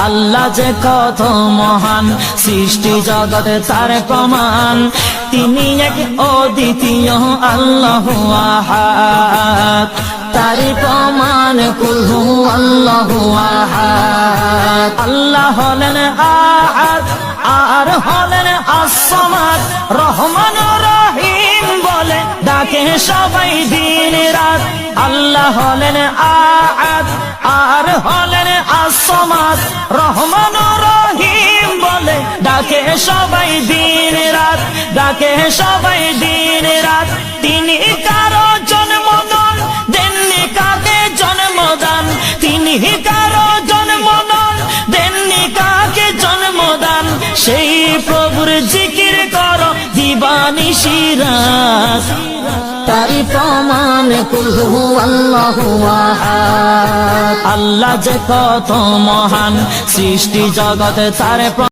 আল্লাহ যে কত মহান, সৃষ্টি জগতে তার প্রমাণ। তিনি এক অদ্বিতীয় আল্লাহু আহাদ, তারি প্রমাণ কুল হু আল্লাহু আহাদ। আল্লাহ হলেন আহাদ, আর হলেন as-সামাদ। রহমান রহিম বলে ডাকে সবাই দিন রাত। আল্লাহ হলেন আহাদ, আর হলেন as-সামাদ। রহমান রহিম বলে ডাকে সবাই দিন রাত, ডাকে সবাই দিন রাত। তিনি কারো জন্ম নন, দেননি কাকে জন্মদান। তিনি কারো জন্ম নন, দেননি কাকে জন্মদান। সেই প্রভুর জিকির করো দিবানিশি রাত, তারি প্রমাণ কুল হু আল্লাহু আহাদ। আল্লাহ যে কত মহান, সৃষ্টি জগতে তার